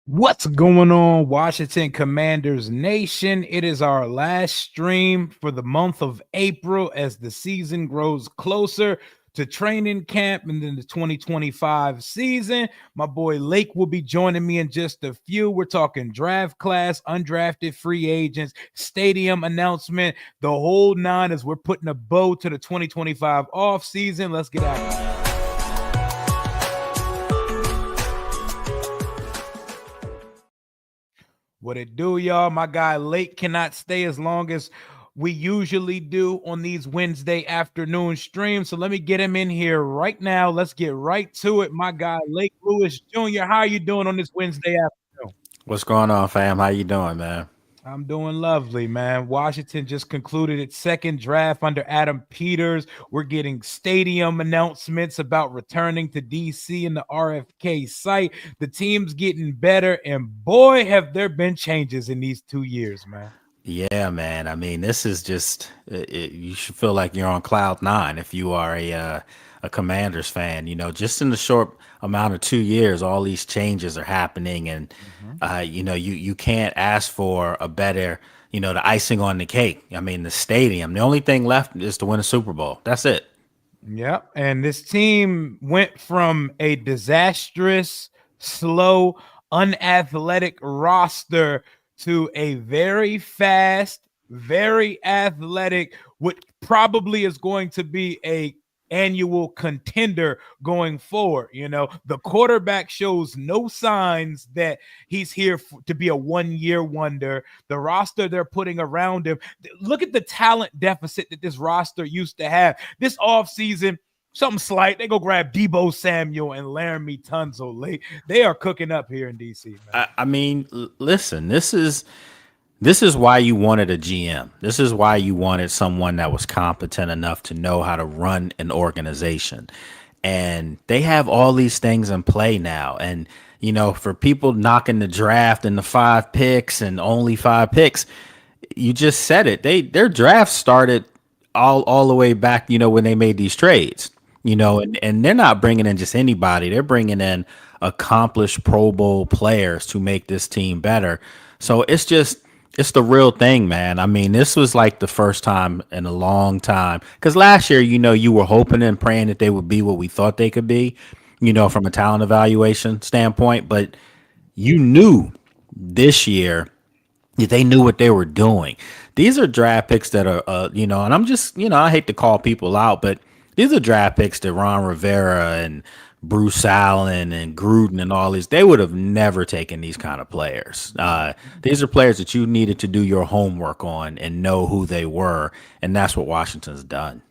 What's going on, Washington Commanders Nation? It is our last stream for the month of April as the season grows closer to training camp and then the 2025 season. My boy Lake will be joining me in just a few. We're talking draft class, undrafted free agents, stadium announcement, the whole nine as we're putting a bow to the 2025 off season. Let's get out of it. What it do, y'all? My guy Lake cannot stay as long as we usually do on these Wednesday afternoon streams. So let me get him in here right now. Let's get right to it. My guy Lake Lewis Jr., how are you doing on this Wednesday afternoon? What's going on, fam? How you doing, man? I'm doing lovely, man. Washington just concluded its second draft under Adam Peters. We're getting stadium announcements about returning to DC in the RFK site. The team's getting better, and boy, have there been changes in these 2 years, man. Yeah, man. I mean, this is just you should feel like you're on cloud nine if you are a Commanders fan. Just in the short amount of 2 years, all these changes are happening, and Mhm. you can't ask for a better, the icing on the cake. I mean, the stadium. The only thing left is to win a Super Bowl. That's it. Yep. And this team went from a disastrous, slow, unathletic roster to a very fast, very athletic, what probably is going to be a annual contender going forward. The quarterback shows no signs that he's here to be a 1 year wonder. The roster they're putting around him, look at the talent deficit that this roster used to have. This offseason, something slight, they go grab Debo Samuel and Laramie Tunzel late. They are cooking up here in DC, man. I mean, listen, this is why you wanted a GM. This is why you wanted someone that was competent enough to know how to run an organization. And they have all these things in play now. And, for people knocking the draft and the 5 picks and only 5 picks, you just said it. Their draft started all the way back, when they made these trades. And they're not bringing in just anybody. They're bringing in accomplished Pro Bowl players to make this team better. So it's the real thing, man. I mean, this was like the first time in a long time. Because last year, you were hoping and praying that they would be what we thought they could be, from a talent evaluation standpoint. But you knew this year they knew what they were doing. These are draft picks that are, and I'm just, I hate to call people out, but these are draft picks that Ron Rivera and Bruce Allen and Gruden and all these, they would have never taken these kind of players. These are players that you needed to do your homework on and know who they were. And that's what Washington's done.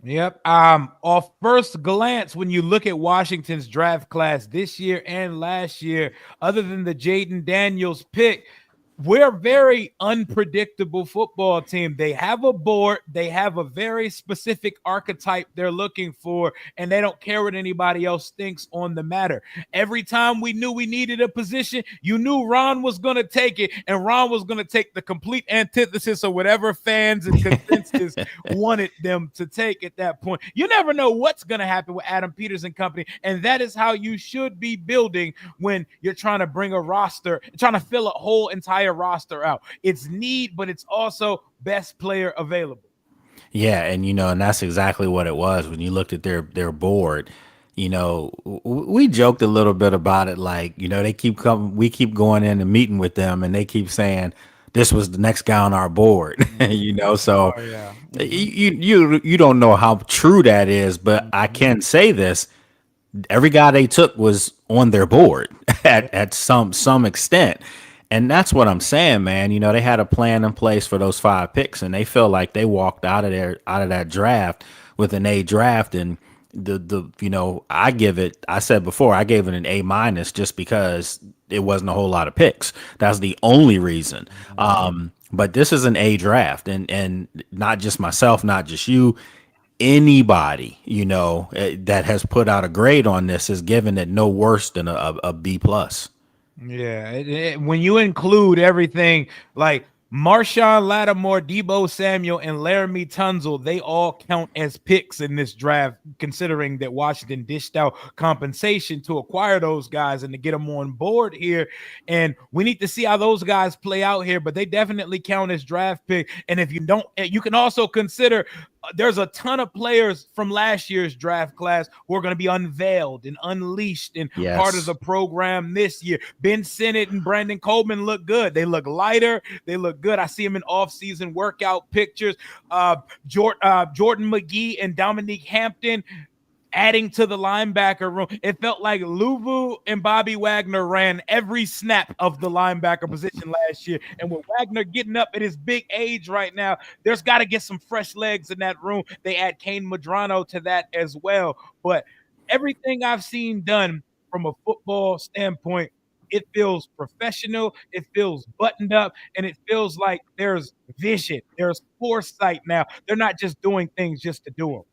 Yep. Off first glance, when you look at Washington's draft class this year and last year, other than the Jaden Daniels pick, we're a very unpredictable football team. They have a board, they have a very specific archetype they're looking for, and they don't care what anybody else thinks on the matter. Every time we knew we needed a position, you knew Ron was going to take it, and Ron was going to take the complete antithesis of whatever fans and consensus wanted them to take at that point. You never know what's going to happen with Adam Peters and company, and that is how you should be building when you're trying to bring a roster, trying to fill a whole entire roster out. It's need, but it's also best player available. Yeah, and that's exactly what it was when you looked at their board. We joked a little bit about it, like they keep coming, we keep going in and meeting with them, and they keep saying this was the next guy on our board. So Oh yeah. you don't know how true that is, but I can say this: every guy they took was on their board at some extent. And that's what I'm saying, man. They had a plan in place for those 5 picks, and they feel like they walked out of that draft with an A draft. And I said before, I gave it an A minus just because it wasn't a whole lot of picks. That's the only reason. But this is an A draft, and not just myself, not just you, anybody that has put out a grade on this is given it no worse than a B plus. Yeah, when you include everything, like Marshawn Lattimore, Debo Samuel, and Laramie Tunzel, they all count as picks in this draft, considering that Washington dished out compensation to acquire those guys and to get them on board here. And we need to see how those guys play out here, but they definitely count as draft pick. And if you don't, you can also consider there's a ton of players from last year's draft class who are going to be unveiled and unleashed and part of the program this year. Ben Sinnott and Brandon Coleman look good. They look lighter. They look good. I see them in off-season workout pictures. Jordan McGee and Dominique Hampton adding to the linebacker room. It felt like Luvu and Bobby Wagner ran every snap of the linebacker position last year. And with Wagner getting up at his big age right now, there's got to get some fresh legs in that room. They add Kane Madrano to that as well. But everything I've seen done from a football standpoint, it feels professional, it feels buttoned up, and it feels like there's vision, there's foresight now. They're not just doing things just to do them.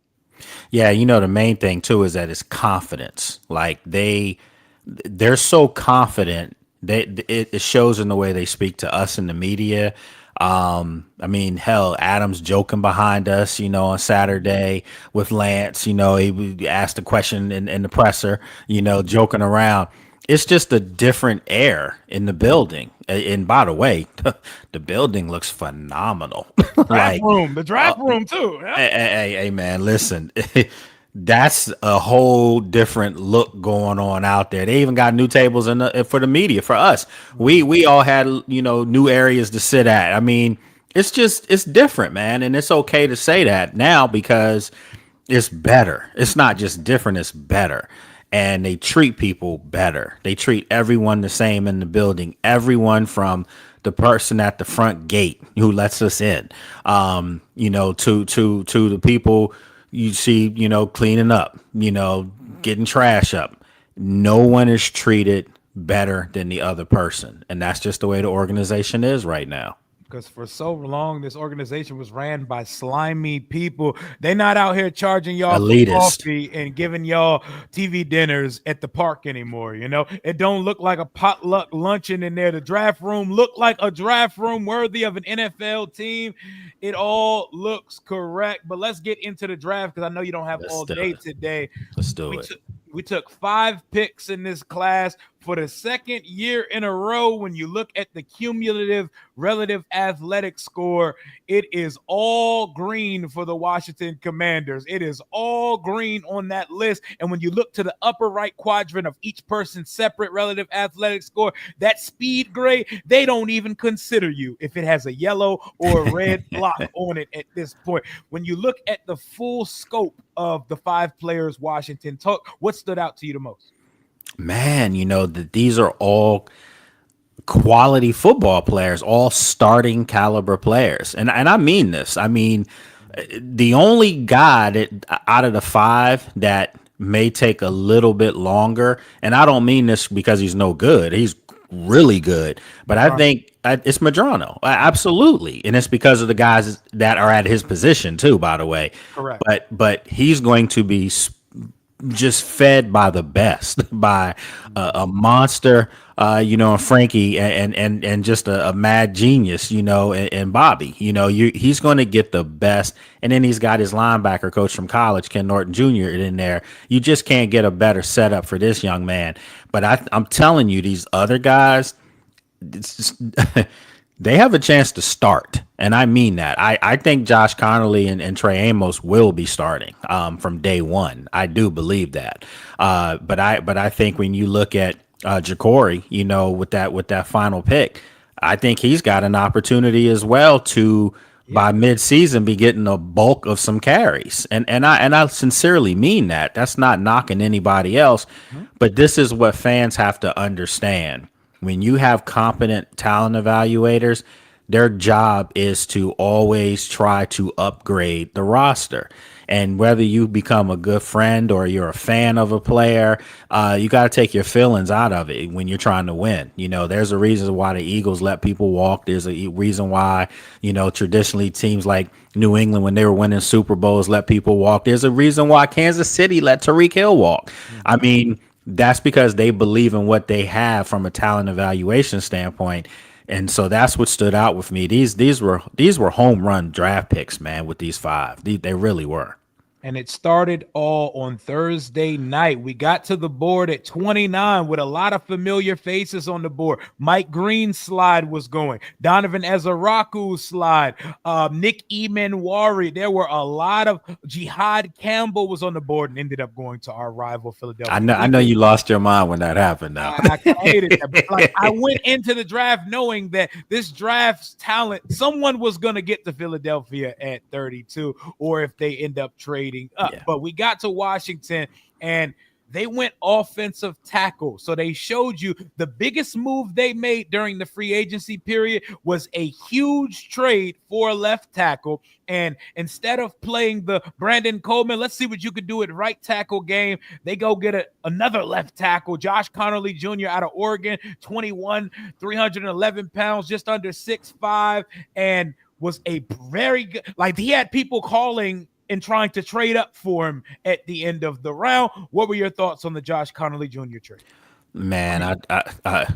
Yeah, the main thing too is that it's confidence. Like they're so confident that it shows in the way they speak to us in the media. I mean, hell, Adams joking behind us, on Saturday with Lance. He asked a question in the presser, joking around. It's just a different air in the building. And by the way, the building looks phenomenal. The draft room too. Yeah. Hey, man, listen, that's a whole different look going on out there. They even got new tables for the media. For us, we all had new areas to sit at. I mean, it's different, man, and it's okay to say that now because it's better. It's not just different; it's better. And they treat people better. They treat everyone the same in the building. Everyone from the person at the front gate who lets us in, to the people you see, cleaning up, getting trash up. No one is treated better than the other person, and that's just the way the organization is right now. Because for so long, this organization was ran by slimy people. They're not out here charging y'all for coffee and giving y'all TV dinners at the park anymore. It don't look like a potluck luncheon in there. The draft room looked like a draft room worthy of an NFL team. It all looks correct. But let's get into the draft because I know you don't have all day today. Let's do it. We took 5 picks in this class for the second year in a row. When you look at the cumulative relative athletic score, it is all green for the Washington Commanders. It is all green on that list. And when you look to the upper right quadrant of each person's separate relative athletic score, that speed grade, they don't even consider you if it has a yellow or a red block on it at this point. When you look at the full scope of the 5 players Washington took, what stood out to you the most? Man, these are all quality football players, all starting caliber players. And I mean this. I mean, the only guy that out of the 5 that may take a little bit longer, and I don't mean this because he's no good. He's really good. But I think it's Madrano. Absolutely. And it's because of the guys that are at his position too, by the way. Correct. But he's going to be just fed by the best, by a monster, Frankie and just a mad genius, and Bobby, he's going to get the best. And then he's got his linebacker coach from college, Ken Norton Jr. in there. You just can't get a better setup for this young man. But I'm telling you, these other guys, it's just, they have a chance to start. And I mean that. I think Josh Connolly and Trey Amos will be starting from day one. I do believe that. But I think when you look at Jacory, with that final pick, I think he's got an opportunity as well to by midseason be getting a bulk of some carries. And I sincerely mean that. That's not knocking anybody else, but this is what fans have to understand. When you have competent talent evaluators, their job is to always try to upgrade the roster. And whether you become a good friend or you're a fan of a player, you got to take your feelings out of it when you're trying to win. There's a reason why the Eagles let people walk. There's a reason why, traditionally teams like New England, when they were winning Super Bowls, let people walk. There's a reason why Kansas City let Tyreek Hill walk. I mean, that's because they believe in what they have from a talent evaluation standpoint. And so that's what stood out with me. These were home run draft picks, man, with these five. They really were. And it started all on Thursday night. We got to the board at 29 with a lot of familiar faces on the board. Mike Green's slide was going. Donovan Ezaraku's slide. Nick Emanwari. There were a lot of Jihad Campbell was on the board and ended up going to our rival Philadelphia. I know you lost your mind when that happened. Now I hated that. But like, I went into the draft knowing that this draft's talent, someone was going to get to Philadelphia at 32, or if they end up trading up. Yeah. But we got to Washington and they went offensive tackle. So they showed you the biggest move they made during the free agency period was a huge trade for a left tackle. And instead of playing the Brandon Coleman, let's see what you could do at right tackle game, they go get another left tackle, Josh Conerly Jr. out of Oregon, 21, 311 pounds, just under 6'5", and was a very good, like he had people calling and trying to trade up for him at the end of the round. What were your thoughts on the Josh Conerly Jr. trade? Man,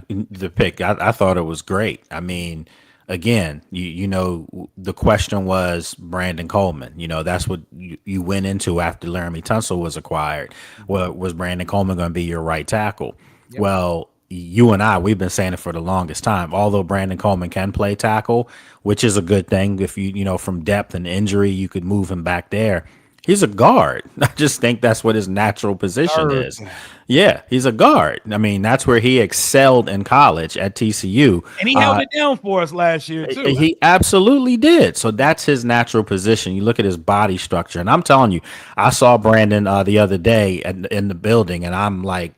the pick, I thought it was great. I mean, again, you know, the question was Brandon Coleman. You know, that's what you went into after Laramie Tunsil was acquired. Well, was Brandon Coleman going to be your right tackle? Yep. Well, you and we've been saying it for the longest time. Although Brandon Coleman can play tackle, which is a good thing. If you know, from depth and injury, you could move him back there. He's a guard. I just think that's what his natural position is. Yeah, he's a guard. I mean, that's where he excelled in college at TCU. And he held it down for us last year, too. He absolutely did. So that's his natural position. You look at his body structure. And I'm telling you, I saw Brandon the other day in the building, and I'm like,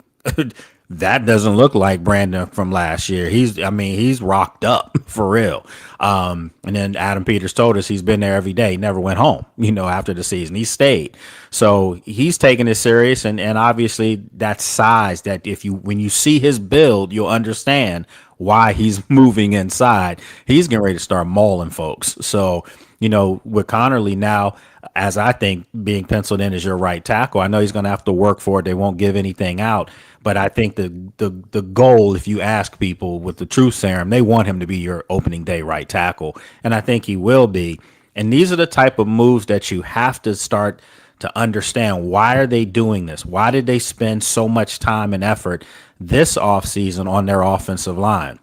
that doesn't look like Brandon from last year. He's rocked up for real. And then Adam Peters told us he's been there every day, never went home, you know, after the season. He stayed. So he's taking it serious. And obviously that size that when you see his build, you'll understand why he's moving inside. He's getting ready to start mauling folks. So, you know, with Conerly now, as I think being penciled in as your right tackle, I know he's going to have to work for it. They won't give anything out. But I think the goal, if you ask people with the truth serum, they want him to be your opening day right tackle. And I think he will be. And these are the type of moves that you have to start to understand. Why are they doing this? Why did they spend so much time and effort this offseason on their offensive line?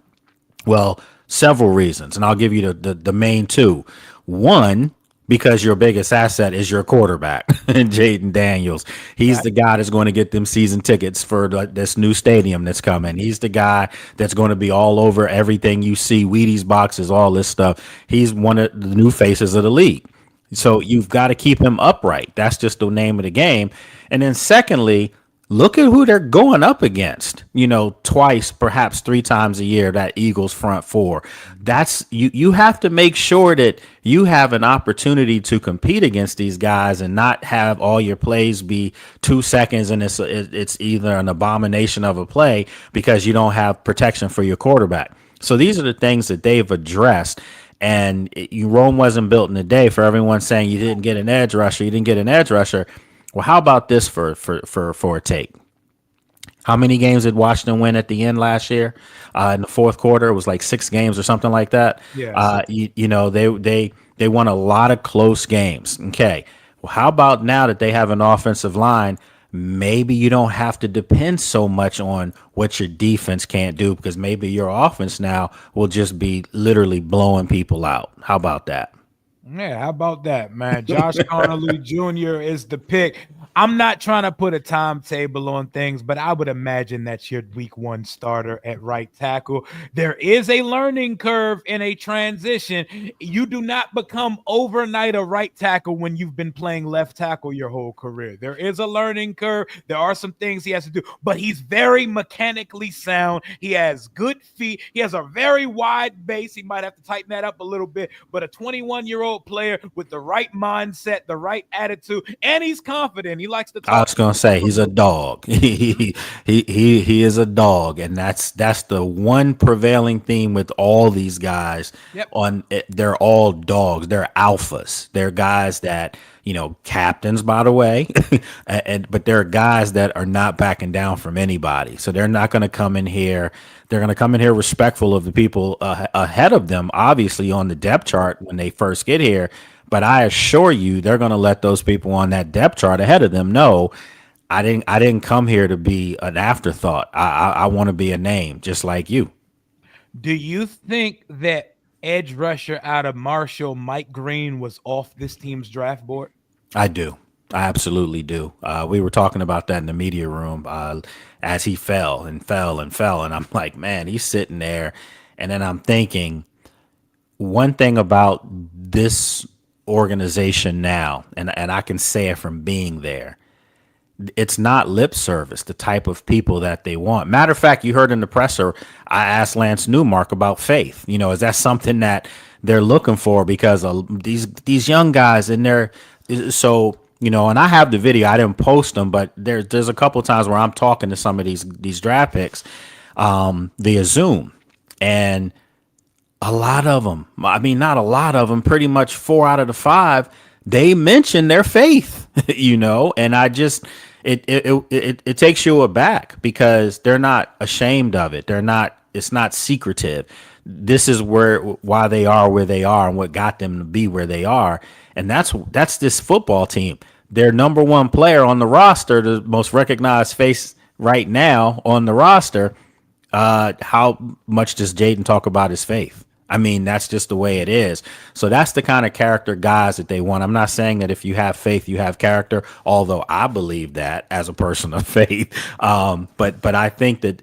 Well, several reasons. And I'll give you the main two. One, because your biggest asset is your quarterback, Jayden Daniels. He's the guy that's going to get them season tickets for this new stadium that's coming. He's the guy that's going to be all over everything you see, Wheaties boxes, all this stuff. He's one of the new faces of the league. So you've got to keep him upright. That's just the name of the game. And then secondly, look at who they're going up against, you know, twice, perhaps three times a year, that Eagles front four. That's you have to make sure that you have an opportunity to compete against these guys and not have all your plays be 2 seconds and it's either an abomination of a play because you don't have protection for your quarterback. So these are the things that they've addressed. And Rome wasn't built in a day. For everyone saying you didn't get an edge rusher, well, how about this for a take? How many games did Washington win at the end last year? In the fourth quarter, it was like 6 games or something like that. Yeah. You know, they won a lot of close games. Okay. Well, how about now that they have an offensive line? Maybe you don't have to depend so much on what your defense can't do because maybe your offense now will just be literally blowing people out. How about that? Yeah, how about that, man? Josh Conerly Jr. is the pick. I'm not trying to put a timetable on things, but I would imagine that's your week 1 starter at right tackle. There is a learning curve in a transition. You do not become overnight a right tackle when you've been playing left tackle your whole career. There is a learning curve. There are some things he has to do, but he's very mechanically sound. He has good feet. He has a very wide base. He might have to tighten that up a little bit, but a 21-year-old player with the right mindset, the right attitude, and he's confident. He likes to talk. I was gonna say he's a dog. He is a dog, and that's the one prevailing theme with all these guys. Yep. They're all dogs. They're alphas. They're guys that captains, by the way. But there are guys that are not backing down from anybody. So they're not going to come in here. They're going to come in here respectful of the people ahead of them, obviously on the depth chart when they first get here. But I assure you, they're going to let those people on that depth chart ahead of them know I didn't come here to be an afterthought. I want to be a name just like you. Do you think that edge rusher out of Marshall, Mike Green, was off this team's draft board? I do. I absolutely do. We were talking about that in the media room as he fell and fell and fell. And I'm like, man, he's sitting there. And then I'm thinking one thing about this organization now, and I can say it from being there, it's not lip service, the type of people that they want. Matter of fact, you heard in the presser, I asked Lance Newmark about faith. Is that something that they're looking for? Because these young guys in there, so and I have the video. I didn't post them, but there's a couple of times where I'm talking to some of these draft picks via Zoom, and a lot of them. I mean, not a lot of them. Pretty much 4 out of the 5. They mention their faith, and I just. It takes you aback because they're not ashamed of it. It's not secretive. This is why they are where they are and what got them to be where they are. And that's this football team. Their number one player on the roster, the most recognized face right now on the roster. How much does Jayden talk about his faith? I mean, that's just the way it is. So that's the kind of character guys that they want. I'm not saying that if you have faith, you have character, although I believe that as a person of faith. But I think that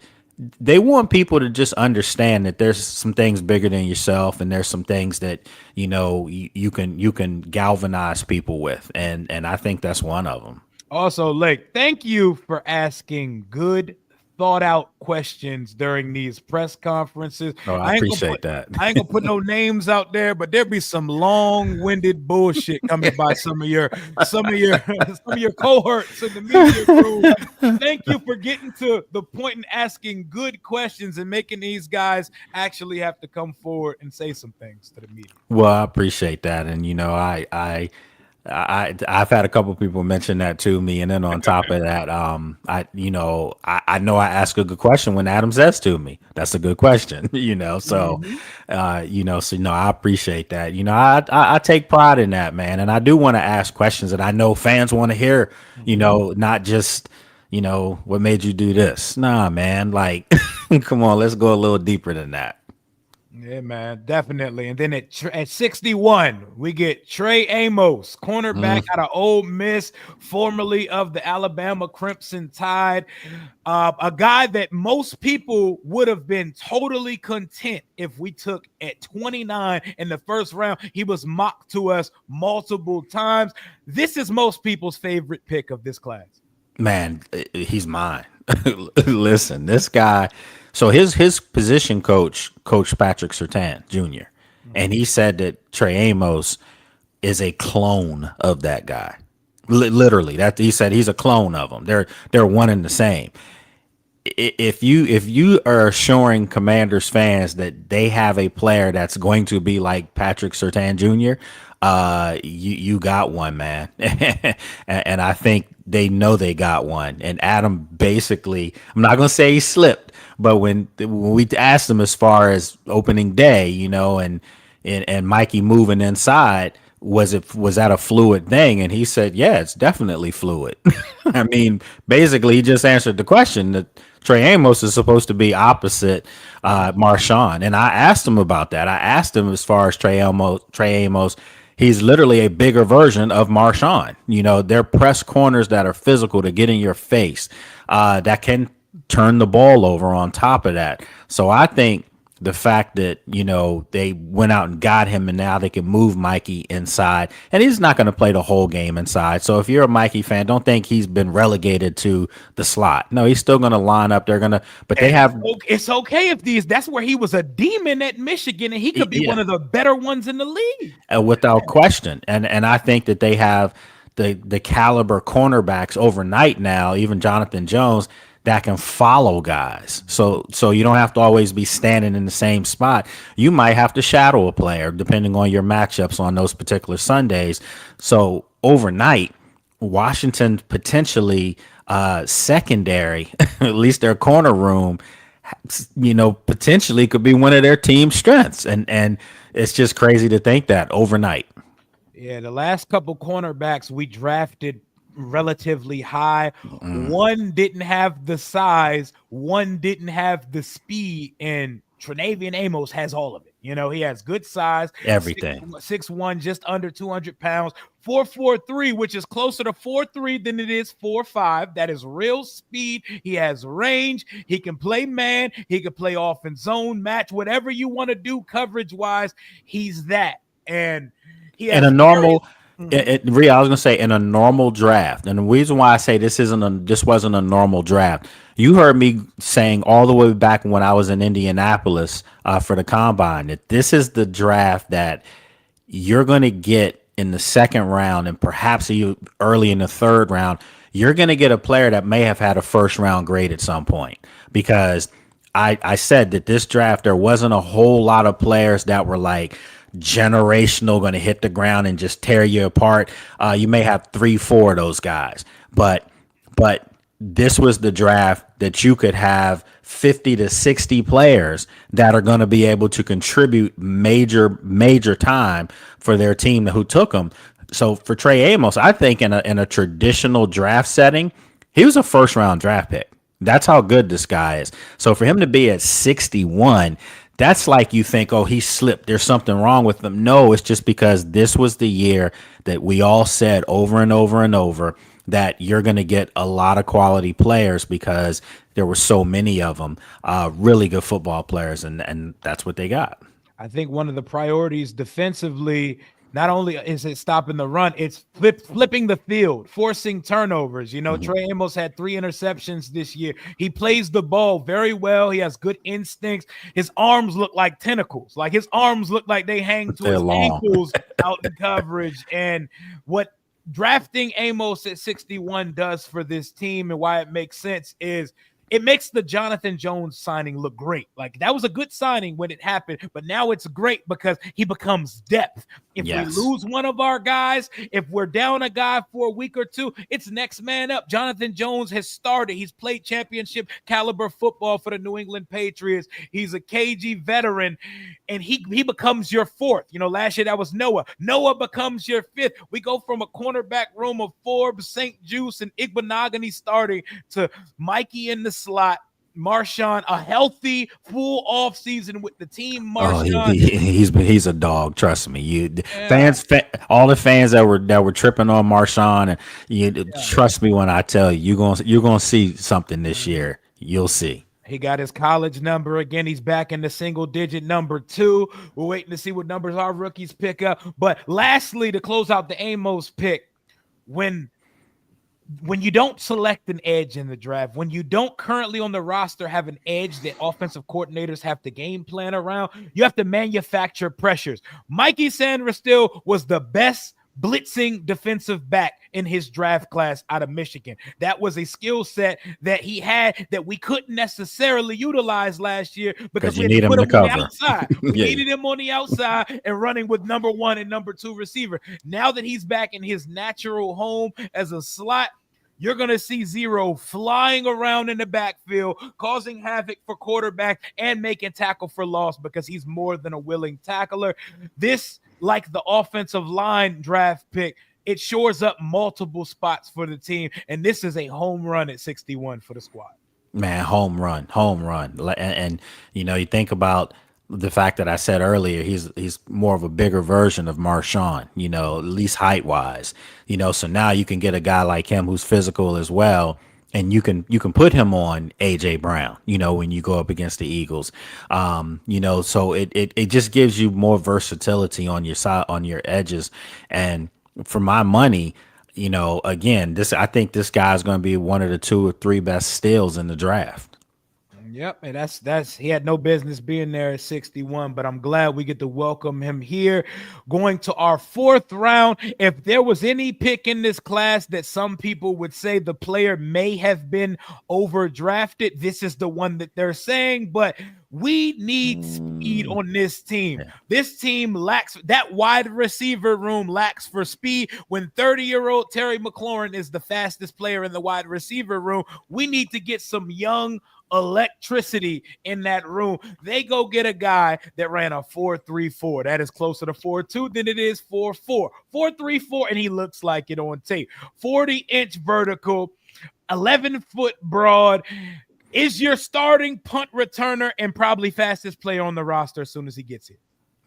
they want people to just understand that there's some things bigger than yourself, and there's some things that you can galvanize people with, and I think that's one of them. Also, Lake, thank you for asking good, thought out questions during these press conferences. Oh, I appreciate that. I ain't gonna put no names out there, but there'll be some long-winded bullshit coming by some of your cohorts in the media room. Thank you for getting to the point and asking good questions and making these guys actually have to come forward and say some things to the media. Well, I appreciate that, and I've had a couple of people mention that to me, and then on top of that, I know I ask a good question when Adam says to me, "That's a good question," So, I appreciate that. I take pride in that, man, and I do want to ask questions that I know fans want to hear. Not just what made you do this. Nah, man, like, come on, let's go a little deeper than that. Yeah, man, definitely. And then at 61, we get Trey Amos, cornerback out of Ole Miss, formerly of the Alabama Crimson Tide. A guy that most people would have been totally content if we took at 29 in the first round. He was mocked to us multiple times. This is most people's favorite pick of this class. Man, he's mine. Listen, this guy. So his position coach, Coach Patrick Surtain Jr., and he said that Trey Amos is a clone of that guy. Literally, that he said he's a clone of him. They're one and the same. If you are assuring Commanders fans that they have a player that's going to be like Patrick Surtain Jr., you got one, man. And I think they know they got one. And Adam basically, I'm not gonna say he slipped, but when we asked him as far as opening day, and Mikey moving inside, was that a fluid thing? And he said, yeah, it's definitely fluid. I mean, basically he just answered the question that Trey Amos is supposed to be opposite Marshawn. And I asked him about that. I asked him as far as Trey Amos, he's literally a bigger version of Marshawn. They're press corners that are physical to get in your face, that can turn the ball over on top of that. So I think the fact that, they went out and got him and now they can move Mikey inside, and he's not going to play the whole game inside. So if you're a Mikey fan, don't think he's been relegated to the slot. No, he's still going to line up. It's okay if that's where he was a demon at Michigan, and he could be one of the better ones in the league. Without question. And I think that they have the caliber cornerbacks overnight now, even Jonathan Jones, that they can that can follow guys. So you don't have to always be standing in the same spot. You might have to shadow a player depending on your matchups on those particular Sundays. So overnight, Washington potentially secondary, at least their corner room, potentially could be one of their team strengths. And it's just crazy to think that overnight. Yeah, the last couple cornerbacks we drafted relatively high. One didn't have the size, one didn't have the speed, and Trenavian Amos has all of it. He has good size, Everything. 6'1", just under 200 pounds, 4'4'3", which is closer to 4'3" than it is 4'5". That is real speed. He has range. He can play man. He can play off and zone match, whatever you want to do coverage wise. He's that. And he has in a normal Rhea, I was gonna say in a normal draft, and the reason why I say this wasn't a normal draft. You heard me saying all the way back when I was in Indianapolis for the combine that this is the draft that you're gonna get in the second round and perhaps early in the third round. You're gonna get a player that may have had a first round grade at some point because I said that this draft there wasn't a whole lot of players that were like generational, going to hit the ground and just tear you apart. You may have 3-4 of those guys, but this was the draft that you could have 50 to 60 players that are going to be able to contribute major time for their team who took them. So for Trey Amos, I think in a traditional draft setting, he was a first round draft pick. That's how good this guy is. So for him to be at 61, that's like you think, oh, he slipped. There's something wrong with him. No, it's just because this was the year that we all said over and over and over that you're going to get a lot of quality players because there were so many of them, really good football players, and that's what they got. I think one of the priorities defensively, not only is it stopping the run, it's flipping the field, forcing turnovers. Trey Amos had 3 interceptions this year. He plays the ball very well. He has good instincts. His arms look like tentacles. Like his arms look like they hang to his ankles out in coverage. And what drafting Amos at 61 does for this team and why it makes sense is it makes the Jonathan Jones signing look great. Like that was a good signing when it happened, but now it's great because he becomes depth. If we lose one of our guys, if we're down a guy for a week or two, it's next man up. Jonathan Jones has started. He's played championship caliber football for the New England Patriots. He's a KG veteran, and he becomes your fourth. Last year that was Noah. Noah becomes your fifth. We go from a cornerback room of Forbes, St. Juice, and Igbenogany starting to Mikey in the slot, Marshawn, a healthy full off season with the team. Marshawn, he's a dog. Trust me, all the fans that were tripping on Marshawn, and trust me when I tell you, you're gonna see something this year. You'll see. He got his college number again. He's back in the single digit number 2. We're waiting to see what numbers our rookies pick up. But lastly, to close out the Amos pick, when you don't select an edge in the draft, when you don't currently on the roster have an edge that offensive coordinators have to game plan around, you have to manufacture pressures. Mikey Sainristil was the best blitzing defensive back in his draft class out of Michigan. That was a skill set that he had that we couldn't necessarily utilize last year because we had to put him on the outside. We needed him on the outside and running with number 1 and number 2 receiver. Now that he's back in his natural home as a slot, you're going to see Zero flying around in the backfield, causing havoc for quarterback and making tackle for loss because he's more than a willing tackler. This, like the offensive line draft pick, it shores up multiple spots for the team. And this is a home run at 61 for the squad. Man, home run. And you think about the fact that I said earlier, he's more of a bigger version of Marshawn, at least height wise, so now you can get a guy like him who's physical as well. And you can put him on AJ Brown, when you go up against the Eagles, so it just gives you more versatility on your side, on your edges. And for my money, again, I think this guy is going to be one of the 2 or 3 best steals in the draft. Yep, and that's he had no business being there at 61, but I'm glad we get to welcome him here. Going to our fourth round. If there was any pick in this class that some people would say the player may have been overdrafted, this is the one that they're saying, but we need speed on this team. Yeah. This team lacks that wide receiver room lacks for speed. When 30-year-old Terry McLaurin is the fastest player in the wide receiver room, we need to get some young electricity in that room. They go get a guy that ran a 4.34. That is closer to 4.2 than it is 4.4. 4.34, and he looks like it on tape. 40-inch vertical, 11-foot broad. Is your starting punt returner and probably fastest player on the roster as soon as he gets here.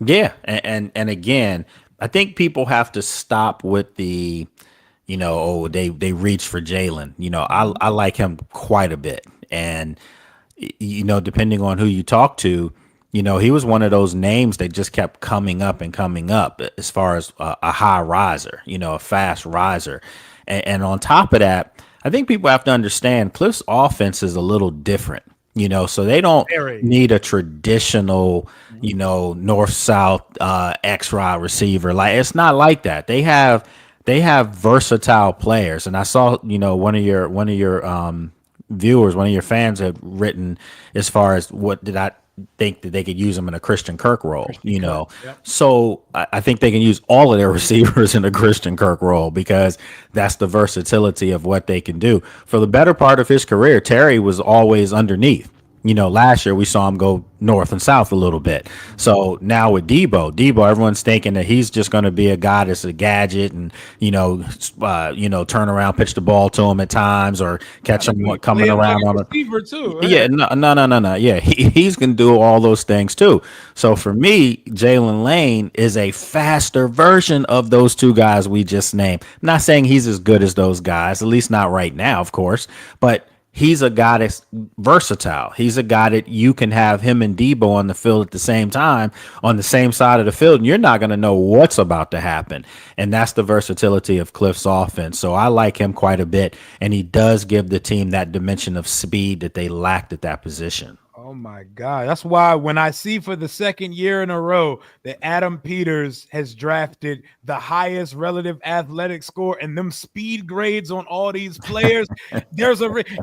Yeah, and again, I think people have to stop with the, they reach for Jalen. I like him quite a bit, and depending on who you talk to, he was one of those names that just kept coming up and coming up as far as a high riser, a fast riser, and on top of that, I think people have to understand Cliff's offense is a little different. So they don't need a traditional, north-south X-rod receiver. Like, it's not like that. They have versatile players. And I saw, one of your viewers, one of your fans had written as far as what did I think that they could use them in a Christian Kirk role, Yep. So I think they can use all of their receivers in a Christian Kirk role because that's the versatility of what they can do. For the better part of his career, Terry was always underneath. Last year we saw him go north and south a little bit. So now with Debo, everyone's thinking that he's just going to be a guy that's a gadget and, turn around, pitch the ball to him at times or catch him coming around on a receiver too. Right? Yeah, no. Yeah, he's going to do all those things too. So for me, Jalen Lane is a faster version of those two guys we just named. I'm not saying he's as good as those guys, at least not right now, of course, but he's a guy that's versatile. He's a guy that you can have him and Debo on the field at the same time, on the same side of the field, and you're not going to know what's about to happen. And that's the versatility of Cliff's offense. So I like him quite a bit, and he does give the team that dimension of speed that they lacked at that position. Oh my God. That's why when I see for the second year in a row that Adam Peters has drafted the highest relative athletic score and them speed grades on all these players,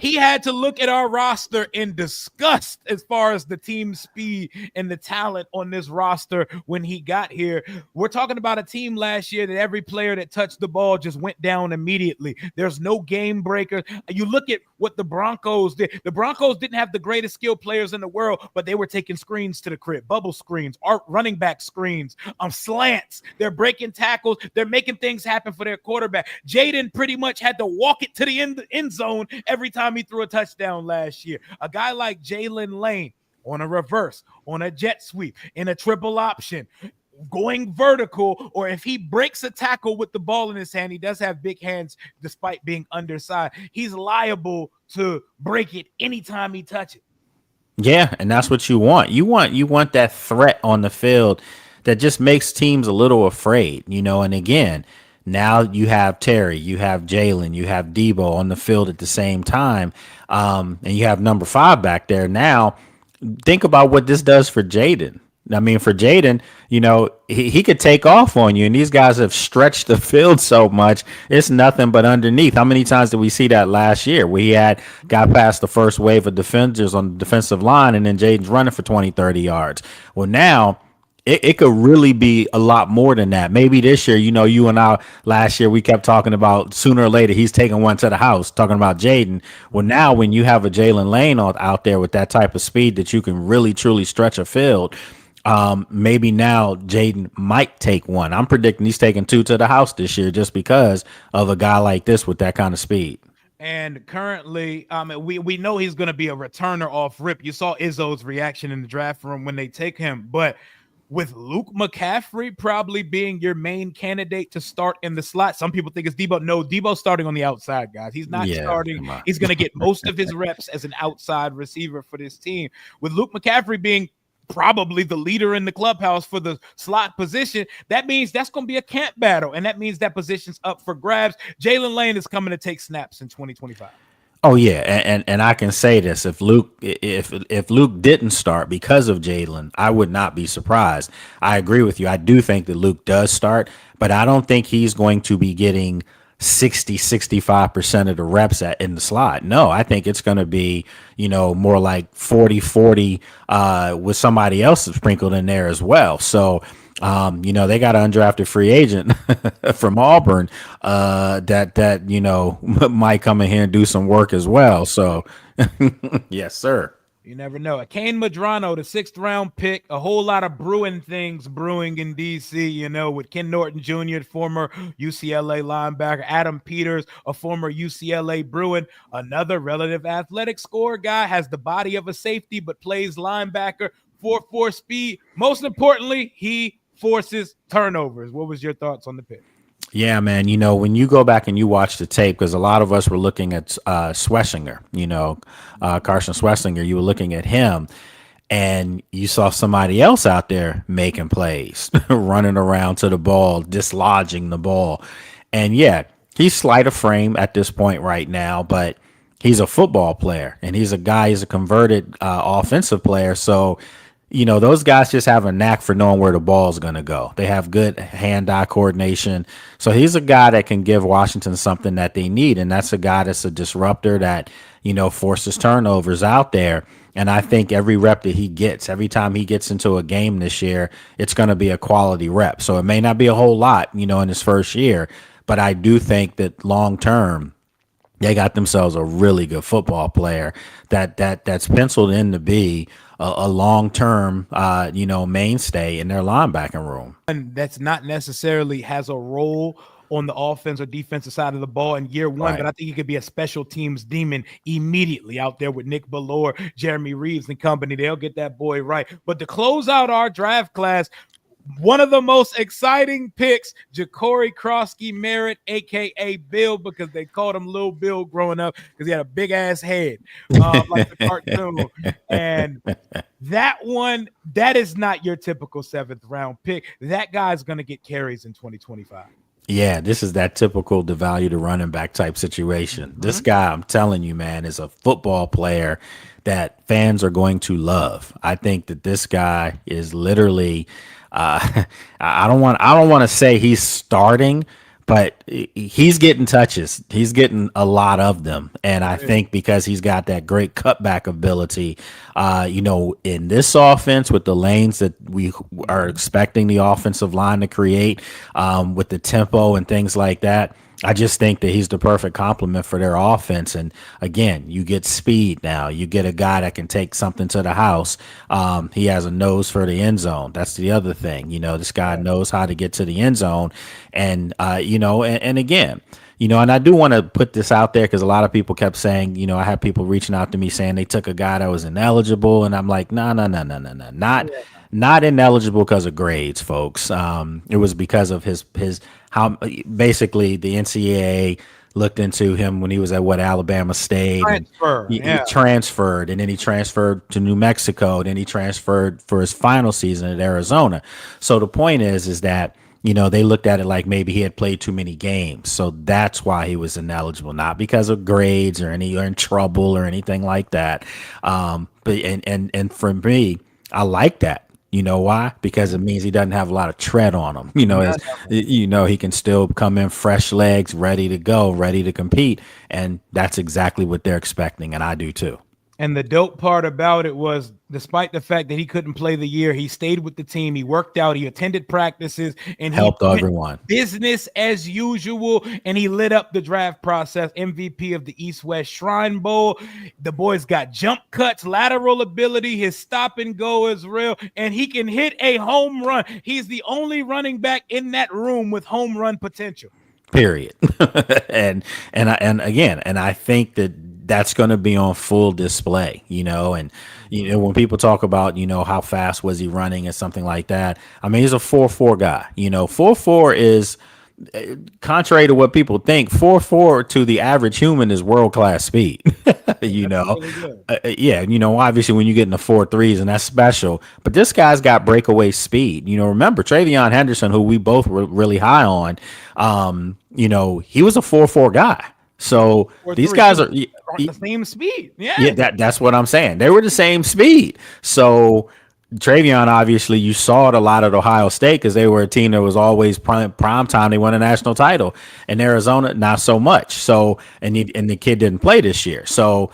he had to look at our roster in disgust as far as the team speed and the talent on this roster when he got here. We're talking about a team last year that every player that touched the ball just went down immediately. There's no game breaker. You look at what the Broncos did. The Broncos didn't have the greatest skill players in the world, but they were taking screens to the crib, bubble screens, running back screens, slants. They're breaking tackles. They're making things happen for their quarterback. Jaden pretty much had to walk it to the end zone every time he threw a touchdown last year. A guy like Jalen Lane on a reverse, on a jet sweep, in a triple option, going vertical, or if he breaks a tackle with the ball in his hand, he does have big hands despite being undersized. He's liable to break it anytime he touches it. Yeah, and that's what you want. You want that threat on the field that just makes teams a little afraid, and again, now you have Terry, you have Jalen, you have Debo on the field at the same time, and you have number 5 back there. Now, think about what this does for Jaden. I mean, for Jaden, he could take off on you, and these guys have stretched the field so much, it's nothing but underneath. How many times did we see that last year? We got past the first wave of defenders on the defensive line, and then Jaden's running for 20, 30 yards. Well, now it could really be a lot more than that. Maybe this year, you and I last year, we kept talking about sooner or later he's taking one to the house, talking about Jaden. Well, now when you have a Jalen Lane out there with that type of speed that you can really, truly stretch a field, maybe now Jaden might take one. I'm predicting he's taking 2 to the house this year just because of a guy like this with that kind of speed. And currently, we know he's going to be a returner off rip. You saw Izzo's reaction in the draft room when they take him. But with Luke McCaffrey probably being your main candidate to start in the slot, some people think it's Debo. No, Debo's starting on the outside, guys. He's not starting. He's going to get most of his reps as an outside receiver for this team. With Luke McCaffrey being probably the leader in the clubhouse for the slot position, that means that's going to be a camp battle, and that means that position's up for grabs. Jalen Lane is coming to take snaps in 2025. Oh yeah, and I can say this: if Luke didn't start because of Jalen, I would not be surprised. I agree with you. I do think that Luke does start, but I don't think he's going to be getting 65% of the reps in the slot. No, I think it's going to be, more like 40-40 with somebody else sprinkled in there as well. So they got an undrafted free agent from Auburn that might come in here and do some work as well. So, yes, sir. You never know. Kane Madrano, the 6th-round pick, a whole lot of brewing things brewing in D.C., with Ken Norton Jr., former UCLA linebacker, Adam Peters, a former UCLA Bruin, another relative athletic score guy, has the body of a safety but plays linebacker, 4.4 speed. Most importantly, he forces turnovers. What was your thoughts on the pick? Yeah, man. When you go back and you watch the tape, because a lot of us were looking at Schlesinger, Carson Schlesinger, you were looking at him and you saw somebody else out there making plays, running around to the ball, dislodging the ball. And yeah, he's slight of frame at this point right now, but he's a football player and he's a converted offensive player. So those guys just have a knack for knowing where the ball is going to go. They have good hand-eye coordination. So he's a guy that can give Washington something that they need. And that's a guy that's a disruptor that, forces turnovers out there. And I think every rep that he gets, every time he gets into a game this year, it's going to be a quality rep. So it may not be a whole lot, in his first year. But I do think that long-term, they got themselves a really good football player that's penciled in to be a long-term, mainstay in their linebacking room. And that's not necessarily has a role on the offense or defensive side of the ball in year one, Right. but I think he could be a special teams demon immediately out there with Nick Bellore, Jeremy Reeves and company. They'll get that boy right. But to close out our draft class, one of the most exciting picks, Ja'Cory Krosky-Merritt, a.k.a. Bill, because they called him Little Bill growing up because he had a big-ass head, like the cartoon. And that is not your typical 7th-round pick. That guy's going to get carries in 2025. Yeah, this is that typical devalue the running back type situation. Mm-hmm. This guy, I'm telling you, man, is a football player that fans are going to love. I think that this guy is literally I don't want to say he's starting, but he's getting touches. He's getting a lot of them. And I think because he's got that great cutback ability, in this offense with the lanes that we are expecting the offensive line to create, with the tempo and things like that, I just think that he's the perfect complement for their offense. And again, you get speed now. You get a guy that can take something to the house. He has a nose for the end zone. That's the other thing. This guy knows how to get to the end zone. And, and again, and I do want to put this out there because a lot of people kept saying, I had people reaching out to me saying they took a guy that was ineligible. And I'm like, no. Not ineligible because of grades, folks. It was because of his how basically the NCAA looked into him when he was at Alabama State. He transferred, and then he transferred to New Mexico. Then he transferred for his final season at Arizona. So the point is that they looked at it like maybe he had played too many games. So that's why he was ineligible, not because of grades or in trouble or anything like that. But and for me, I like that. You know why? Because it means he doesn't have a lot of tread on him. He can still come in fresh legs, ready to go, ready to compete. And that's exactly what they're expecting. And I do too. And the dope part about it was, despite the fact that he couldn't play the year, he stayed with the team. He worked out. He attended practices and helped everyone. Business as usual. And he lit up the draft process. MVP of the East West Shrine Bowl. The boy's got jump cuts, lateral ability. His stop and go is real. And he can hit a home run. He's the only running back in that room with home run potential. Period. and I think that's going to be on full display, and when people talk about, how fast was he running and something like that. I mean, he's a 4.4 guy, 4.4 is, contrary to what people think, 4.4 to the average human is world-class speed. Obviously when you get into 4.3s and that's special, but this guy's got breakaway speed. Remember Travion Henderson, who we both were really high on, he was a 4.4 guy. So Or these three. guys are Aren't the same speed. yeah, that's what I'm saying. They were the same speed. So Travion, obviously, you saw it a lot at Ohio State because they were a team that was always prime time. They won a national title. In Arizona, not so much. So and the kid didn't play this year. So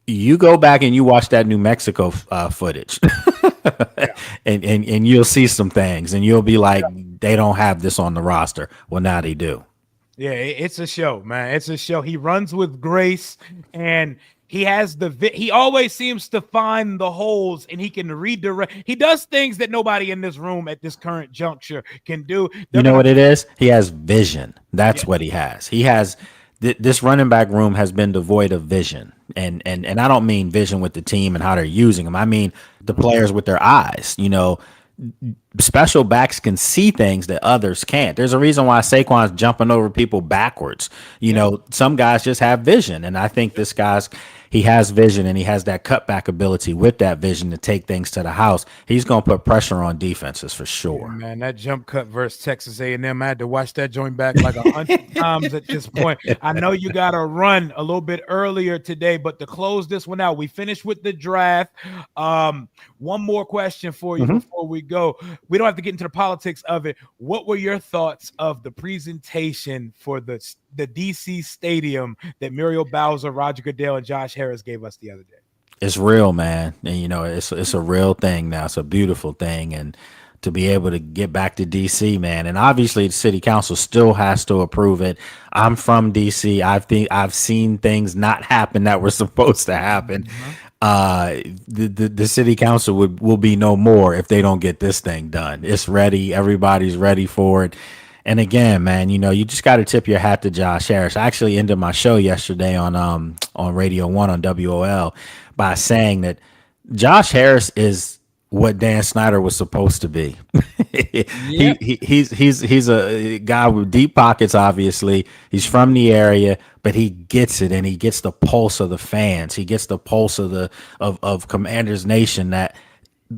you go back and you watch that New Mexico footage, and you'll see some things, and you'll be like, they don't have this on the roster. Well, now they do. Yeah, it's a show, man. It's a show. He runs with grace, and he has he always seems to find the holes, and he can redirect. He does things that nobody in this room at this current juncture can do. You know what it is? He has vision. That's what he has. He has this running back room has been devoid of vision. And I don't mean vision with the team and how they're using them. I mean the players with their eyes. You know, special backs can see things that others can't. There's a reason why Saquon's jumping over people backwards. You know, some guys just have vision, and I think this guy's he has vision, and he has that cutback ability with that vision to take things to the house. He's going to put pressure on defenses for sure. Yeah, man, that jump cut versus Texas A&M, I had to watch that joint back like 100 times at this point. I know you got to run a little bit earlier today, but to close this one out, we finished with the draft. One more question for you before we go. We don't have to get into the politics of it. What were your thoughts of the presentation for the DC stadium that Muriel Bowser, Roger Goodell, and Josh Harris gave us the other day? It's real, man. And you know, it's a real thing now. It's a beautiful thing. And to be able to get back to DC, man. And obviously the city council still has to approve it. I'm from DC. I've seen things not happen that were supposed to happen. The city council will be no more if they don't get this thing done. It's ready. Everybody's ready for it. And again, man, you know, you just got to tip your hat to Josh Harris. I actually ended my show yesterday on Radio 1 on WOL by saying that Josh Harris is what Dan Snyder was supposed to be. He's a guy with deep pockets, obviously. He's from the area, but he gets it, and he gets the pulse of the fans. He gets the pulse of Commanders Nation that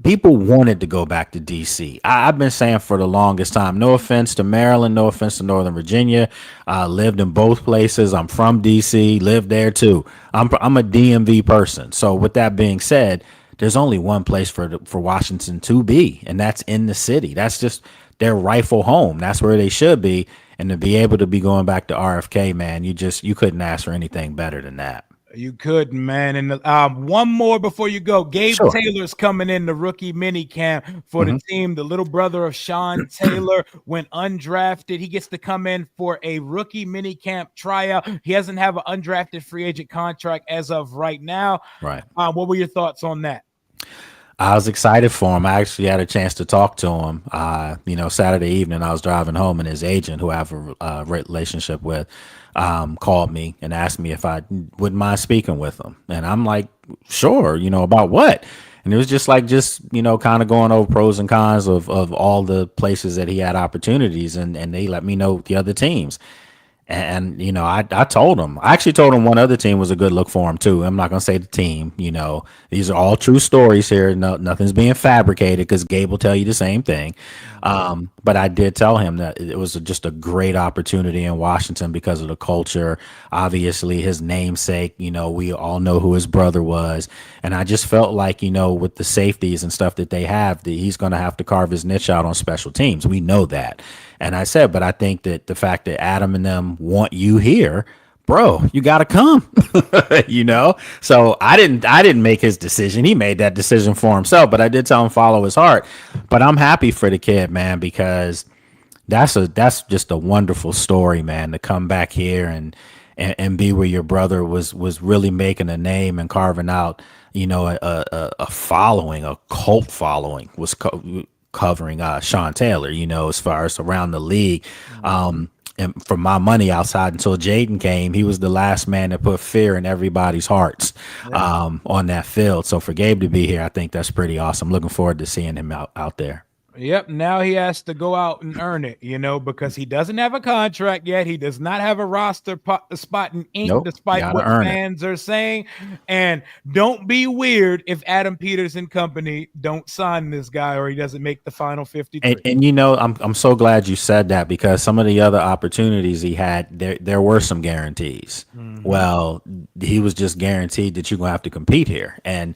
people wanted to go back to DC. I've been saying for the longest time, no offense to Maryland, no offense to Northern Virginia. I lived in both places. I'm from DC, lived there too. I'm a DMV person. So with that being said, there's only one place for Washington to be, and that's in the city. That's just their rightful home. That's where they should be. And to be able to be going back to RFK, man, you couldn't ask for anything better than that. You could, man. And one more before you go. Gabe Taylor's coming in the rookie mini camp for the team. The little brother of Sean Taylor went undrafted. He gets to come in for a rookie mini camp tryout. He doesn't have an undrafted free agent contract as of right now. Right. What were your thoughts on that? I was excited for him. I actually had a chance to talk to him. Saturday evening, I was driving home, and his agent, who I have a relationship with, called me and asked me if I wouldn't mind speaking with him. And I'm like, sure, about what? And it was just kind of going over pros and cons of all the places that he had opportunities, and they let me know the other teams. And, I told him, I actually told him one other team was a good look for him too. I'm not going to say the team, these are all true stories here. No, nothing's being fabricated, because Gabe will tell you the same thing. But I did tell him that it was just a great opportunity in Washington because of the culture. Obviously his namesake, we all know who his brother was. And I just felt like, with the safeties and stuff that they have, that he's going to have to carve his niche out on special teams. We know that. And I said, but I think that the fact that Adam and them want you here, bro, you got to come, So I didn't make his decision. He made that decision for himself, but I did tell him follow his heart. But I'm happy for the kid, man, because that's just a wonderful story, man, to come back here and be where your brother was really making a name and carving out, a following, a cult following was covering Sean Taylor, as far as around the league. And for my money outside until Jaden came, he was the last man to put fear in everybody's hearts on that field. So for Gabe to be here, I think that's pretty awesome. Looking forward to seeing him out there. Yep. Now he has to go out and earn it, because he doesn't have a contract yet. He does not have a roster spot in ink, Nope, despite gotta what earn it. fans are saying. And don't be weird if Adam Peters and company don't sign this guy or he doesn't make the final 53. And I'm so glad you said that, because some of the other opportunities he had, there were some guarantees. Well, he was just guaranteed that you're gonna have to compete here, and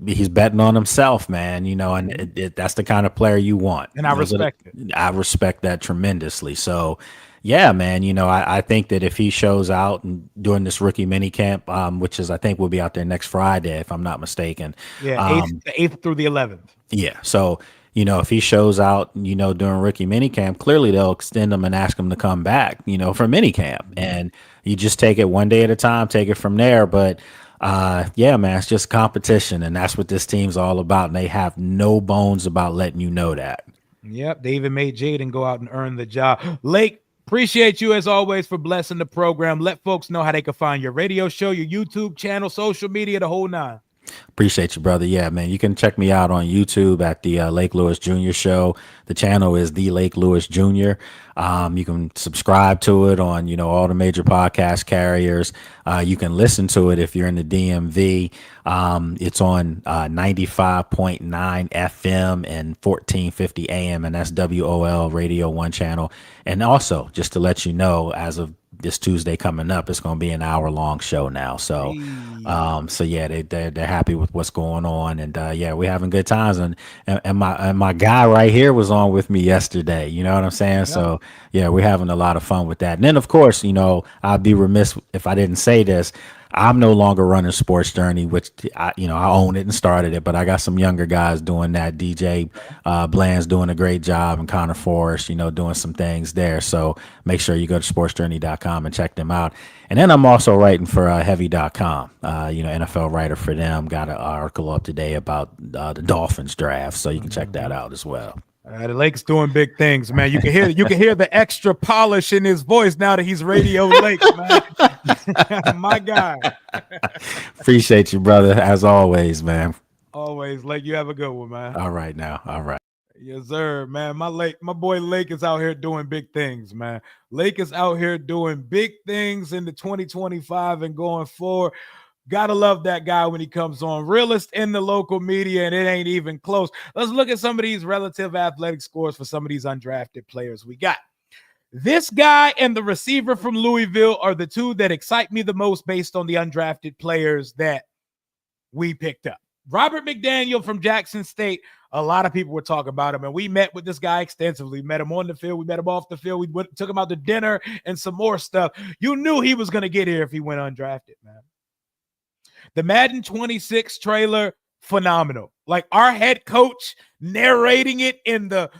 he's betting on himself, man. And that's the kind of player you want. And I respect it. I respect that tremendously. So, yeah, man. I think that if he shows out and during this rookie mini camp, which is I think will be out there next Friday, if I'm not mistaken. Yeah, the 8th through the 11th. Yeah. So, if he shows out, during rookie minicamp, clearly they'll extend him and ask him to come back, for minicamp. And you just take it one day at a time, take it from there. But yeah, man, it's just competition. And that's what this team's all about. And they have no bones about letting you know that. Yep. They even made Jaden go out and earn the job. Lake, appreciate you as always for blessing the program. Let folks know how they can find your radio show, your YouTube channel, social media, the whole nine. Appreciate you, brother. Yeah, man. You can check me out on YouTube at the Lake Lewis Jr. Show. The channel is the Lake Lewis Jr. You can subscribe to it on, all the major podcast carriers. You can listen to it if you're in the DMV. It's on 95.9 FM and 1450 AM, and that's WOL Radio 1 channel. And also, just to let you know, as of this Tuesday coming up, it's going to be an hour-long show now. So, so yeah, they're happy with what's going on, and yeah, we're having good times. And my guy right here was on with me yesterday. You know what I'm saying? Yeah. So yeah, we're having a lot of fun with that. And then of course, I'd be remiss if I didn't say this. I'm no longer running Sports Journey, which I own it and started it, but I got some younger guys doing that. DJ Bland's doing a great job, and Connor Forrest, doing some things there. So make sure you go to sportsjourney.com and check them out. And then I'm also writing for heavy.com, NFL writer for them. Got an article up today about the Dolphins draft, so you can check that out as well. The Lake's doing big things, man. You can hear the extra polish in his voice now that he's Radio Lake, man. My guy. Appreciate you, brother, as always, man. Always, Lake. You have a good one, man. All right now. All right. Yes, sir, man. My boy Lake is out here doing big things, man. Lake is out here doing big things into 2025 and going forward. Gotta love that guy when he comes on. Realist in the local media, and it ain't even close. Let's look at some of these relative athletic scores for some of these undrafted players we got. This guy and the receiver from Louisville are the two that excite me the most based on the undrafted players that we picked up. Robert McDaniel from Jackson State. A lot of people were talking about him, and we met with this guy extensively. We met him on the field. We met him off the field. We took him out to dinner and some more stuff. You knew he was going to get here if he went undrafted, man. The Madden 26 trailer, phenomenal. Like our head coach narrating it in the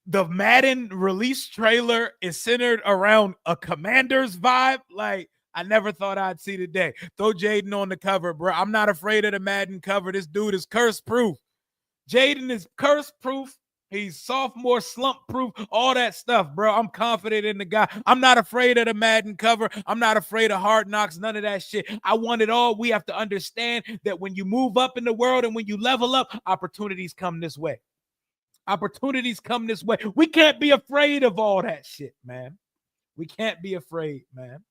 Madden release trailer is centered around a Commanders vibe. Like I never thought I'd see the day. Throw Jaden on the cover, bro. I'm not afraid of the Madden cover. This dude is curse proof. Jaden is curse proof. He's sophomore slump proof, all that stuff, bro. I'm confident in the guy. I'm not afraid of the Madden cover. I'm not afraid of Hard Knocks, none of that shit. I want it all. We have to understand that when you move up in the world and when you level up, opportunities come this way. Opportunities come this way. We can't be afraid of all that shit, man. We can't be afraid, man.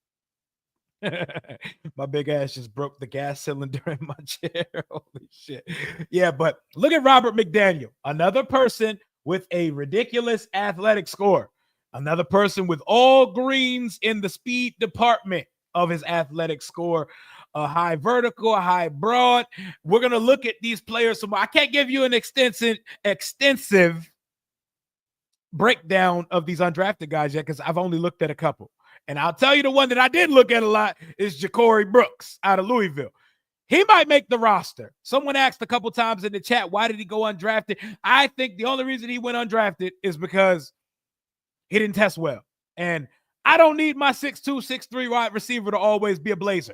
My big ass just broke the gas cylinder in my chair. Holy shit. Yeah, but look at Robert McDaniel, another person with a ridiculous athletic score, another person with all greens in the speed department of his athletic score, a high vertical, a high broad. We're going to look at these players. So I can't give you an extensive breakdown of these undrafted guys yet because I've only looked at a couple. And I'll tell you the one that I did look at a lot is Ja'Cory Brooks out of Louisville. He might make the roster. Someone asked a couple times in the chat, why did he go undrafted? I think the only reason he went undrafted is because he didn't test well. And I don't need my 6'2", 6'3" wide receiver to always be a blazer.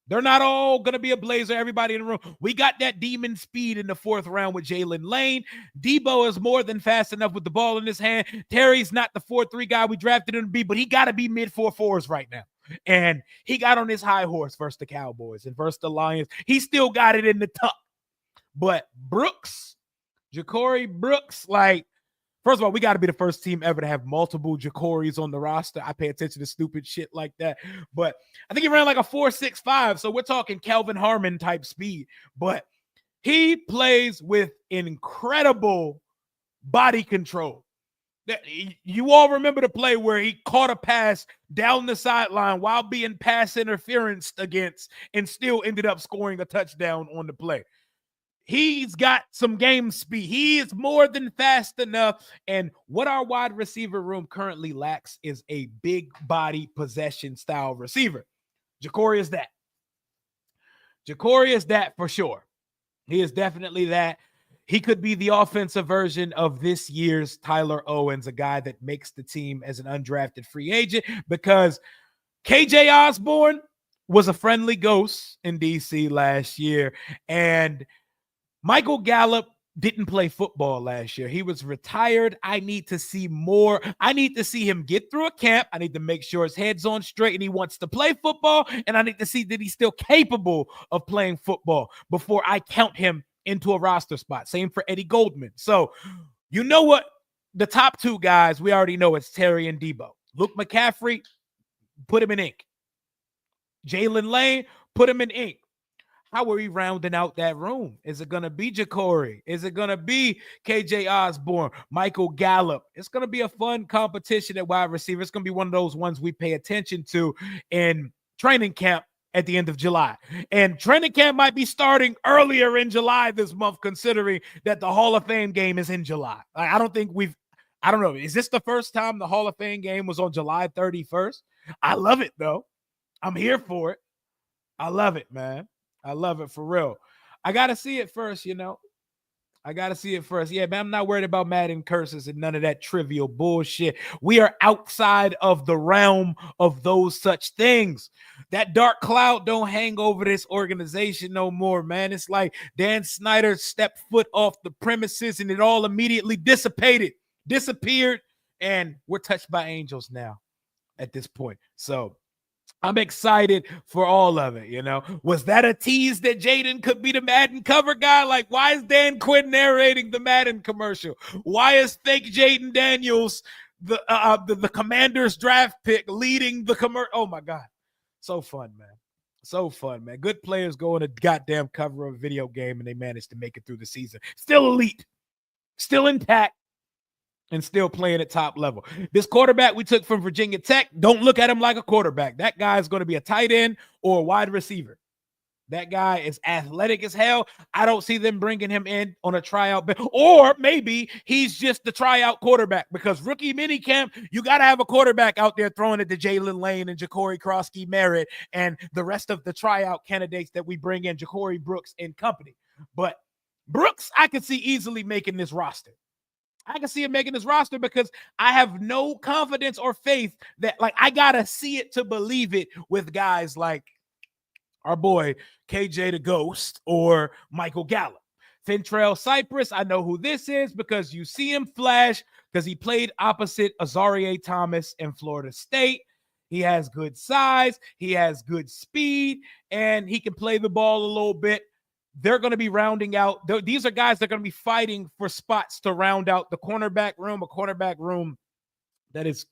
They're not all going to be a blazer, everybody in the room. We got that demon speed in the 4th round with Jalen Lane. Debo is more than fast enough with the ball in his hand. Terry's not the 4-3 guy we drafted him to be, but he got to be mid 4-4s right now. And he got on his high horse versus the Cowboys and versus the Lions. He still got it in the tuck. But Brooks, Ja'Cory Brooks, like, First of all, we got to be the first team ever to have multiple Jacory's on the roster. I pay attention to stupid shit like that. But I think he ran like a 4.65. So we're talking Kelvin Harmon type speed. But he plays with incredible body control. You all remember the play where he caught a pass down the sideline while being pass interference against and still ended up scoring a touchdown on the play. He's got some game speed. He is more than fast enough. And what our wide receiver room currently lacks is a big body possession style receiver. Jacory is that. Jacory is that for sure. He is definitely that. He could be the offensive version of this year's Tyler Owens, a guy that makes the team as an undrafted free agent, because KJ Osborne was a friendly ghost in DC last year. And Michael Gallup didn't play football last year. He was retired. I need to see more. I need to see him get through a camp. I need to make sure his head's on straight and he wants to play football. And I need to see that he's still capable of playing football before I count him into a roster spot. Same for Eddie Goldman. So you know what? The top two guys, we already know it's Terry and Debo. Luke McCaffrey, put him in ink. Jalen Lane, put him in ink. How are we rounding out that room? Is it going to be Jacory? Is it going to be KJ Osborne, Michael Gallup? It's going to be a fun competition at wide receiver. It's going to be one of those ones we pay attention to in training camp at the end of July. And training camp might be starting earlier in July this month, considering that the Hall of Fame game is in July. I don't know. Is this the first time the Hall of Fame game was on July 31st? I love it, though. I'm here for it. I love it, man. I love it for real. I got to see it first, you know. I got to see it first. Yeah, man, I'm not worried about Madden curses and none of that trivial bullshit. We are outside of the realm of those such things. That dark cloud don't hang over this organization no more, man. It's like Dan Snyder stepped foot off the premises and it all immediately disappeared, and we're touched by angels now at this point. So I'm excited for all of it, you know. Was that a tease that Jaden could be the Madden cover guy? Like, why is Dan Quinn narrating the Madden commercial? Why is fake Jaden Daniels the Commanders draft pick leading the commercial? Oh, my God. So fun, man. So fun, man. Good players go on a goddamn cover of a video game, and they manage to make it through the season. Still elite. Still intact. And still playing at top level. This quarterback we took from Virginia Tech, don't look at him like a quarterback. That guy is going to be a tight end or a wide receiver. That guy is athletic as hell. I don't see them bringing him in on a tryout. Or maybe he's just the tryout quarterback, because rookie minicamp, you got to have a quarterback out there throwing it to Jalen Lane and Jacory Krosky Merritt and the rest of the tryout candidates that we bring in, Jacory Brooks and company. But Brooks, I could see easily making this roster. I can see him making this roster because I have no confidence or faith that, like, I got to see it to believe it with guys like our boy KJ the Ghost or Michael Gallup. Fintrail Cypress, I know who this is because you see him flash because he played opposite Azareye'h Thomas in Florida State. He has good size, he has good speed, and he can play the ball a little bit. They're going to be rounding out. These are guys that are going to be fighting for spots to round out the cornerback room, a cornerback room that is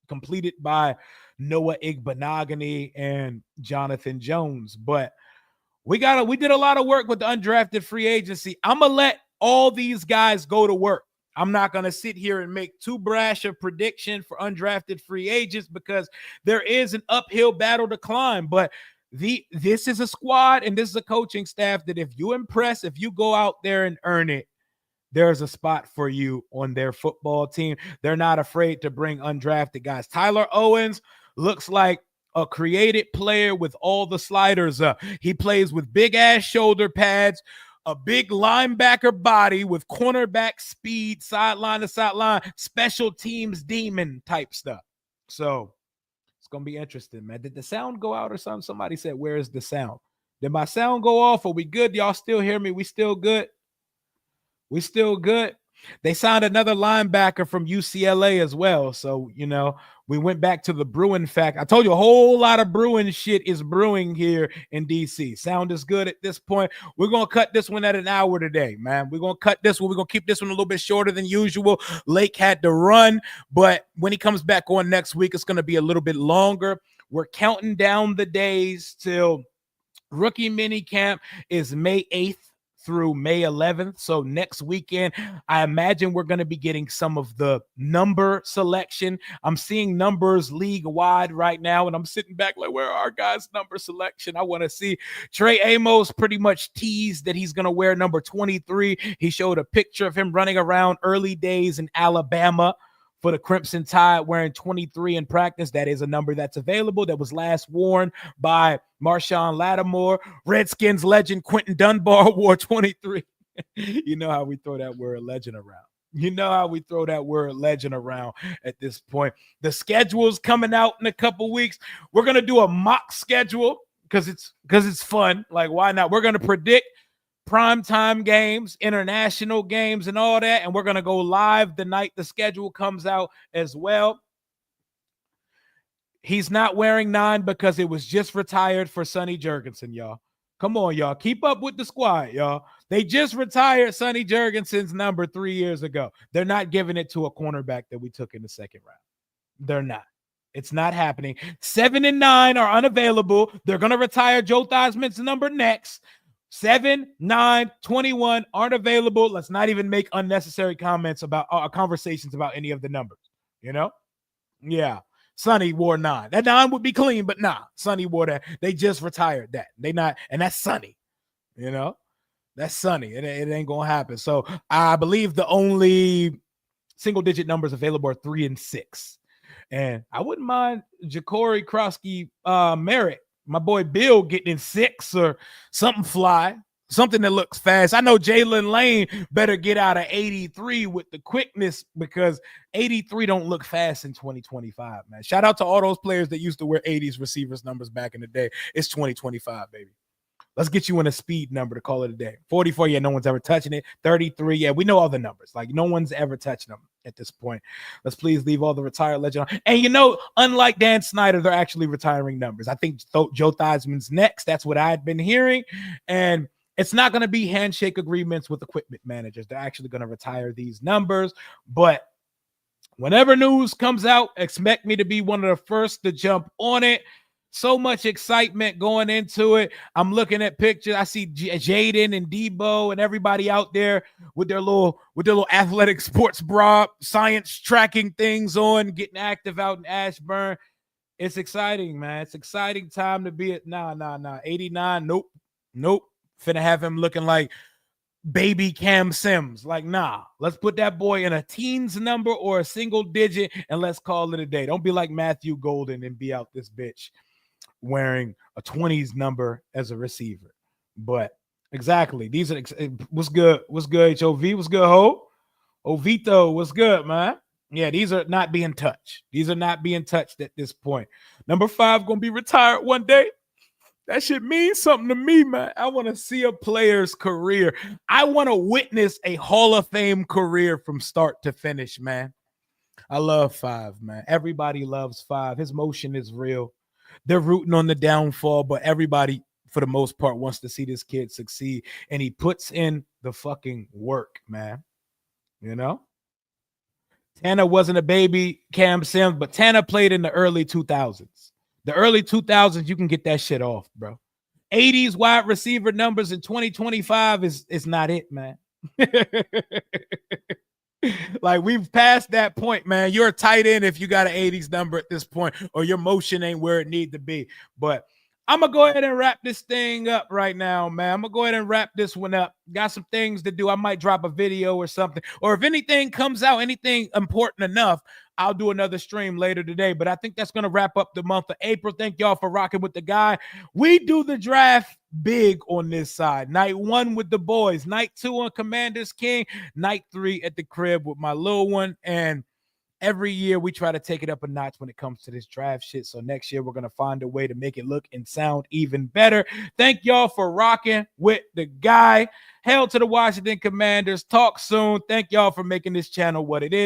completed by Noah Igbenogany and Jonathan Jones. But we did a lot of work with the undrafted free agency. I'm going to let all these guys go to work. I'm not going to sit here and make too brash a prediction for undrafted free agents because there is an uphill battle to climb. But this is a squad and this is a coaching staff that if you impress, if you go out there and earn it, there's a spot for you on their football team. They're not afraid to bring undrafted guys. Tyler Owens looks like a created player with all the sliders up. He plays with big ass shoulder pads, a big linebacker body with cornerback speed, sideline to sideline, special teams demon type stuff. So gonna be interesting, man. Did the sound go out or something? Somebody said, where's the sound? Did my sound go off? Are we good? Y'all still hear me? We still good? We still good? They signed another linebacker from UCLA as well. So, we went back to the Bruin fact. I told you a whole lot of Bruin shit is brewing here in DC. Sound is good at this point. We're going to cut this one at an hour today, man. We're going to cut this one. We're going to keep this one a little bit shorter than usual. Lake had to run, but when he comes back on next week, it's going to be a little bit longer. We're counting down the days till rookie mini camp is May 8th through May 11th. So next weekend, I imagine we're going to be getting some of the number selection. I'm seeing numbers league wide right now, and I'm sitting back like, where are our guys' number selection? I want to see. Trey Amos pretty much teased that he's going to wear number 23. He showed a picture of him running around early days in Alabama for the Crimson Tide wearing 23 in practice. That is a number that's available. That was last worn by Marshawn Lattimore. Redskins legend Quentin Dunbar wore 23. You know how we throw that word legend around. At this point. The schedule's coming out in a couple weeks. We're going to do a mock schedule because it's fun. Like, why not? We're going to predict primetime games, international games, and all that. And we're going to go live the night the schedule comes out as well. He's not wearing 9 because it was just retired for Sonny Jurgensen, y'all. Come on, y'all. Keep up with the squad, y'all. They just retired Sonny Jurgensen's number 3 years ago. They're not giving it to a cornerback that we took in the second round. They're not. It's not happening. 7 and 9 are unavailable. They're going to retire Joe Theismann's number next. 7, 9, 21 aren't available. Let's not even make unnecessary comments about conversations about any of the numbers. Yeah. Sonny wore 9. That 9 would be clean, but nah. Sonny wore that. They just retired that. And that's Sonny. That's Sonny. It ain't gonna happen. So I believe the only single-digit numbers available are 3 and 6. And I wouldn't mind Ja'Cory Krosky Merritt, my boy Bill, getting in 6 or something fly, something that looks fast. I know Jalen Lane better get out of 83 with the quickness because 83 don't look fast in 2025, man. Shout out to all those players that used to wear 80s receivers numbers back in the day. It's 2025, baby. Let's get you in a speed number to call it a day. 44, yeah, no one's ever touching it. 33, yeah, we know all the numbers. Like, no one's ever touching them at this point. Let's please leave all the retired legend on. And, unlike Dan Snyder, they're actually retiring numbers. I think Joe Theismann's next. That's what I had been hearing. And it's not going to be handshake agreements with equipment managers. They're actually going to retire these numbers. But whenever news comes out, expect me to be one of the first to jump on it. So much excitement going into it. I'm looking at pictures. I see Jaden and Debo and everybody out there with their little athletic sports bra, science tracking things on, getting active out in Ashburn. It's exciting, man. It's exciting time to be at 89. Nope. Finna have him looking like baby Cam Sims. Like, nah, let's put that boy in a teens number or a single digit and let's call it a day. Don't be like Matthew Golden and be out this bitch wearing a 20s number as a receiver. But exactly, these are what's good. HOV? What's good, Ho? Ovito, what's good, man? Yeah, these are not being touched. These are not being touched at this point. Number 5 gonna be retired one day. That shit means something to me, man. I want to see a player's career. I want to witness a Hall of Fame career from start to finish, man. I love 5, man. Everybody loves 5. His motion is real. They're rooting on the downfall, but everybody, for the most part, wants to see this kid succeed. And he puts in the fucking work, man. Tana wasn't a baby Cam Sims, but Tana played in the early 2000s. The early 2000s, you can get that shit off, bro. 80s wide receiver numbers in 2025 is not it, man. Like, we've passed that point, man. You're a tight end if you got an 80s number at this point, or your motion ain't where it need to be. But I'm going to go ahead and wrap this thing up right now, man. I'm going to go ahead and wrap this one up. Got some things to do. I might drop a video or something. Or if anything comes out, anything important enough, I'll do another stream later today. But I think that's going to wrap up the month of April. Thank y'all for rocking with the guy. We do the draft big on this side. Night 1 with the boys. Night 2 on Commanders King. Night 3 at the crib with my little one. And every year we try to take it up a notch when it comes to this draft shit. So next year we're going to find a way to make it look and sound even better. Thank y'all for rocking with the guy. Hail to the Washington Commanders. Talk soon. Thank y'all for making this channel what it is.